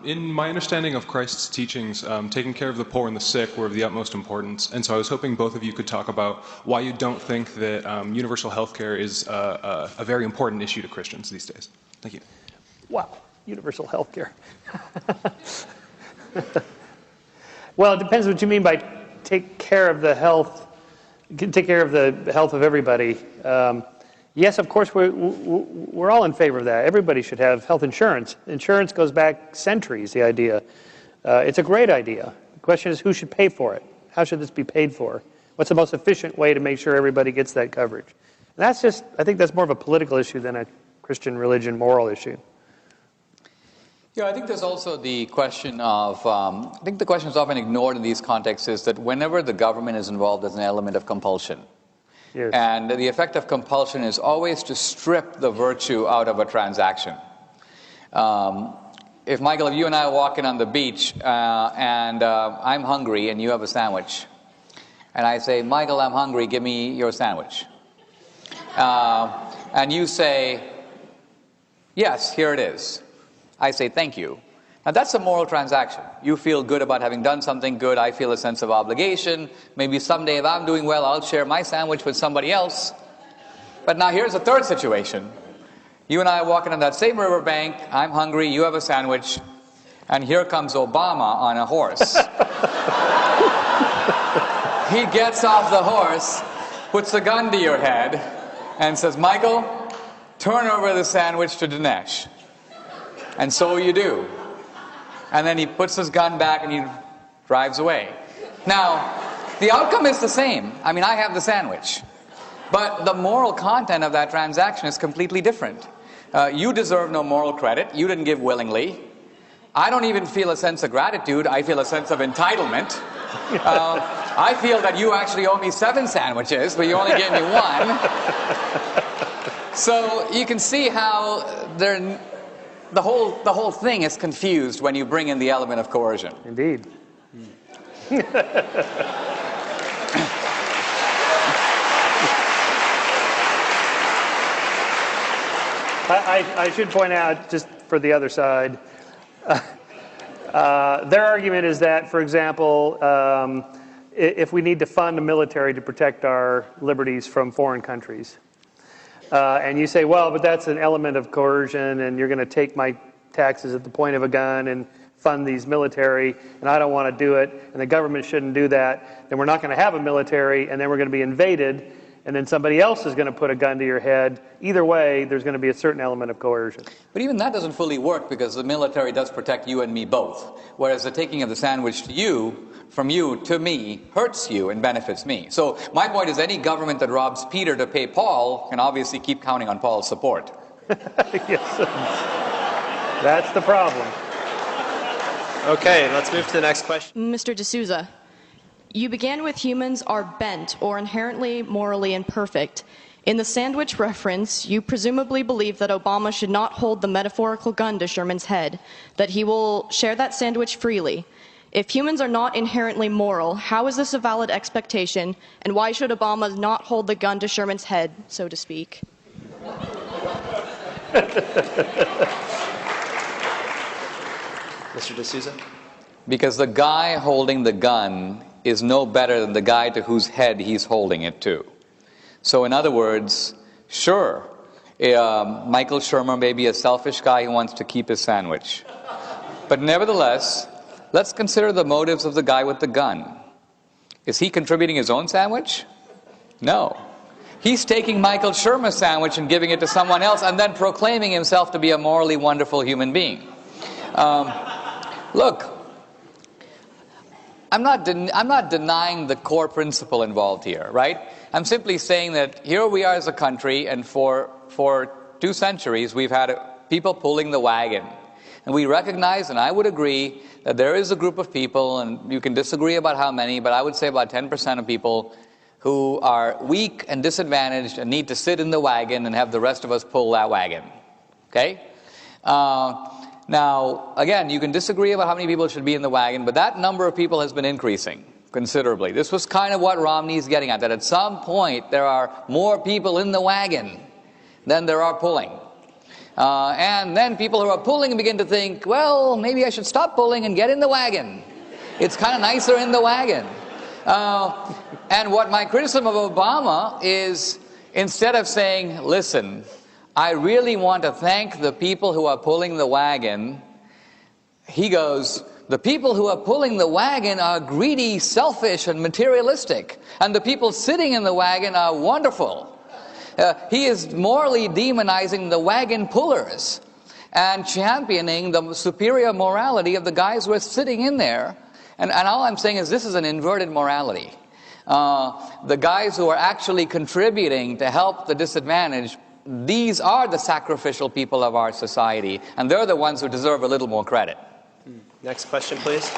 In my understanding of Christ's teachings, taking care of the poor and the sick were of the utmost importance, and so I was hoping both of you could talk about why you don't think that universal health care is a very important issue to Christians these days. Thank you. Wow, universal health care. Well, it depends what you mean by take care of the health of everybody. Yes, of course, we're all in favor of that. Everybody should have health insurance. Insurance goes back centuries, the idea. It's a great idea. The question is, who should pay for it? How should this be paid for? What's the most efficient way to make sure everybody gets that coverage? And I think that's more of a political issue than a Christian religion moral issue. Yeah, I think there's also the question of, I think the question is often ignored in these contexts is that whenever the government is involved, there's an element of compulsion. Yes. And the effect of compulsion is always to strip the virtue out of a transaction. If, Michael, if you and I are walking on the beach and I'm hungry and you have a sandwich, and I say, Michael, I'm hungry, give me your sandwich. And you say, yes, here it is. I say, thank you. Now, that's a moral transaction. You feel good about having done something good. I feel a sense of obligation. Maybe someday, if I'm doing well, I'll share my sandwich with somebody else. But now here's a third situation. You and I are walking on that same riverbank. I'm hungry. You have a sandwich. And here comes Obama on a horse. He gets off the horse, puts a gun to your head, and says, Michael, turn over the sandwich to Dinesh. And so you do. And then he puts his gun back and he drives away. Now, the outcome is the same. I mean, I have the sandwich. But the moral content of that transaction is completely different. You deserve no moral credit. You didn't give willingly. I don't even feel a sense of gratitude. I feel a sense of entitlement. I feel that you actually owe me 7 sandwiches, but you only gave me 1. So you can see how the whole thing is confused when you bring in the element of coercion. Indeed. I should point out, just for the other side, their argument is that, for example, if we need to fund the military to protect our liberties from foreign countries, and you say, well, but that's an element of coercion, and you're going to take my taxes at the point of a gun and fund these military, and I don't want to do it, and the government shouldn't do that, then we're not going to have a military, and then we're going to be invaded, and then somebody else is going to put a gun to your head. Either way, there's going to be a certain element of coercion. But even that doesn't fully work because the military does protect you and me both, whereas the taking of the sandwich to you, from you to me, hurts you and benefits me. So my point is any government that robs Peter to pay Paul can obviously keep counting on Paul's support. Yes, that's the problem. Okay, let's move to the next question. Mr. D'Souza, you began with humans are bent or inherently morally imperfect. In the sandwich reference, you presumably believe that Obama should not hold the metaphorical gun to Sherman's head, that he will share that sandwich freely. If humans are not inherently moral, how is this a valid expectation, and why should Obama not hold the gun to Sherman's head, so to speak? Mr. D'Souza? Because the guy holding the gun is no better than the guy to whose head he's holding it to. So in other words, sure, Michael Shermer may be a selfish guy who wants to keep his sandwich. But nevertheless, let's consider the motives of the guy with the gun. Is he contributing his own sandwich? No. He's taking Michael Shermer's sandwich and giving it to someone else and then proclaiming himself to be a morally wonderful human being. Look, I'm not denying the core principle involved here, right? I'm simply saying that here we are as a country, and for 2 centuries we've had people pulling the wagon. And we recognize, and I would agree, that there is a group of people, and you can disagree about how many, but I would say about 10% of people who are weak and disadvantaged and need to sit in the wagon and have the rest of us pull that wagon. Okay? Now, again, you can disagree about how many people should be in the wagon, but that number of people has been increasing considerably. This was kind of what Romney's getting at, that at some point there are more people in the wagon than there are pulling. And then people who are pulling begin to think, well, maybe I should stop pulling and get in the wagon. It's kind of nicer in the wagon. And what my criticism of Obama is, instead of saying, listen, I really want to thank the people who are pulling the wagon, he goes, the people who are pulling the wagon are greedy, selfish, and materialistic. And the people sitting in the wagon are wonderful. He is morally demonizing the wagon pullers and championing the superior morality of the guys who are sitting in there. And all I'm saying is this is an inverted morality. The guys who are actually contributing to help the disadvantaged, these are the sacrificial people of our society, and they're the ones who deserve a little more credit. Next question, please.